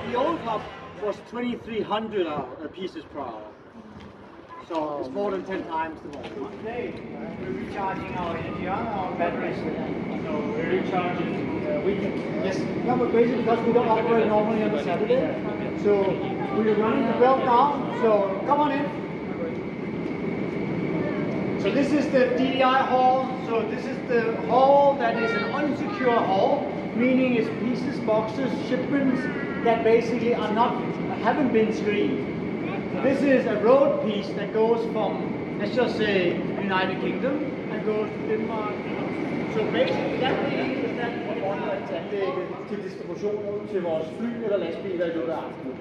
The old hub was 2,300 pieces per hour. So it's more than 10 times the volume. Today, we're recharging our energy on our batteries. So we're recharging weekend. Yes. No, but basically because we don't operate normally on a Saturday. So we're running the belt now. So come on in. So this is the DDI hall. So this is the hall that is an unsecure hall, meaning it's pieces, boxes, shipments that basically haven't been screened. This is a road piece that goes from, let's just say, United Kingdom and goes to Denmark. So basically that means that vi måtte anlægge til distribution ud til vores fly eller lastbiler i løbet af aftenen.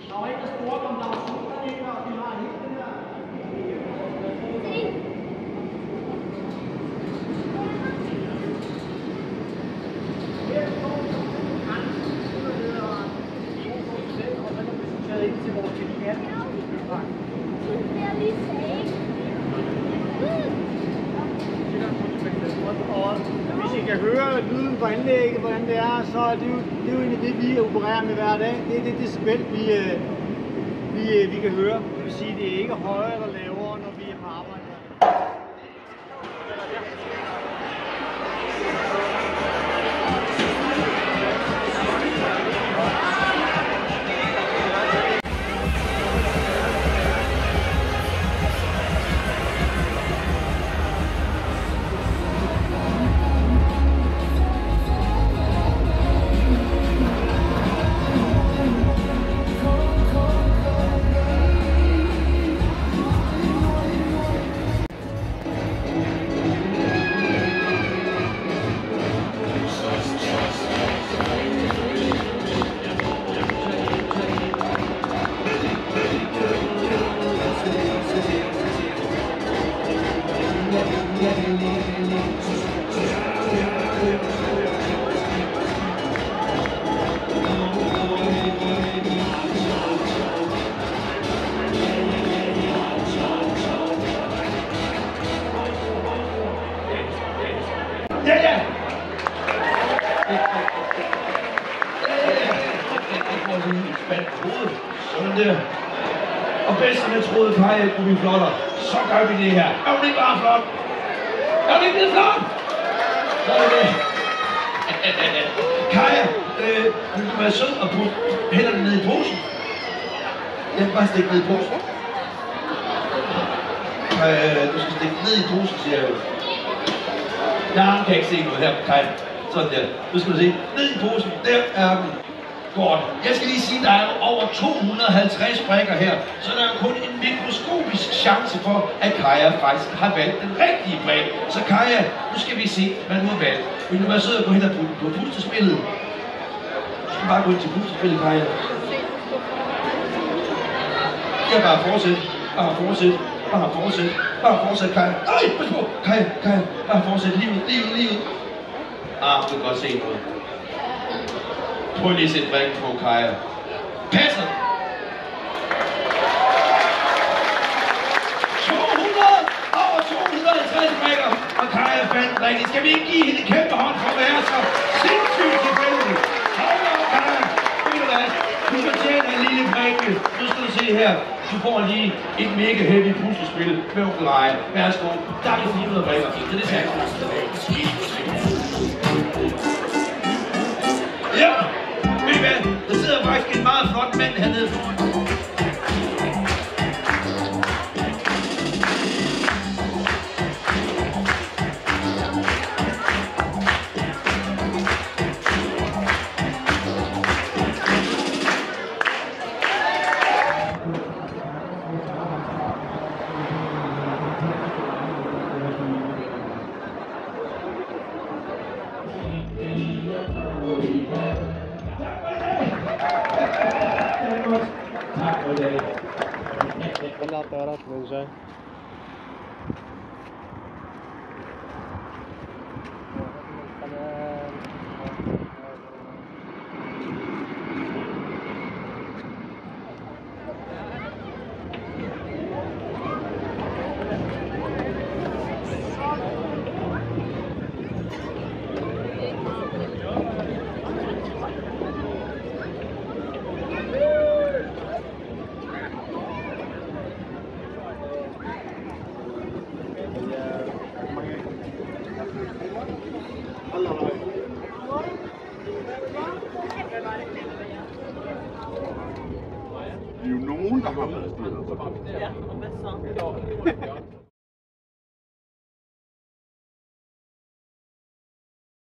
Der var en, der spurgte, om der var solpaneler, og vi har helt den her. Her står grænsen, og så kan vi sortere ind til vores kemikat. Og hvis I kan høre lyden på anlægget, hvordan det er, så er det jo egentlig det, vi opererer med hver dag. Det er det decibel, vi kan høre. Det vil sige, at det er ikke højere eller lavere, når vi er på arbejde. sådan en spand på hovedet. Sådan der. Og bedst som jeg troede, Kaja kunne blive flottere. Så gør vi det her. Er hun ikke bare flot? Er hun ikke blevet flot? Så er det. Kaja, vil du være sød og putte hænderne ned i posen? Jeg kan bare stikke ned i posen. Du skal stikke ned i posen, siger jeg jo. Nej, han kan ikke se noget her, Kaja. Sådan der. Nu skal du se. Ned i posen. Der er den. Godt. Jeg skal lige sige, at der er over 250 brikker her, så der er kun en mikroskopisk chance for, at Kaja faktisk har valgt den rigtige brik. Så Kaja, nu skal vi se, hvad du har valgt. Vil du være sød at gå hen og putte på pustespillet? Du skal bare gå ind til pustespillet, Kaja. Ja, bare fortsæt. Bare fortsæt. Bare fortsæt. Bare fortsæt, Kaja. Nej, pas på. Kaja, Kaja. Bare fortsæt. Livet. Du kan godt se noget. Prøv lige at sætte brikken på, Kaja. Passer! 200! Over 250 brikker! Og Kaja fandt brikken. Skal vi ikke give hende en kæmpe hånd for at være så sindssygt tilfældig? Hold op, Kaja! Ved du hvad? Du skal tjene en lille brikke. Nu skal du se her. Du får lige et mega heavy puslespil med onkel Reje. Værsgo. Der er 400 brikker. Det er det samme. Ja! Ved I hvad? Der sidder faktisk en meget flot mand hernede foran. Tak for det. Voilà, t'as déjà. Vi er jo nogen, der har været styret. Ja, og hvad så?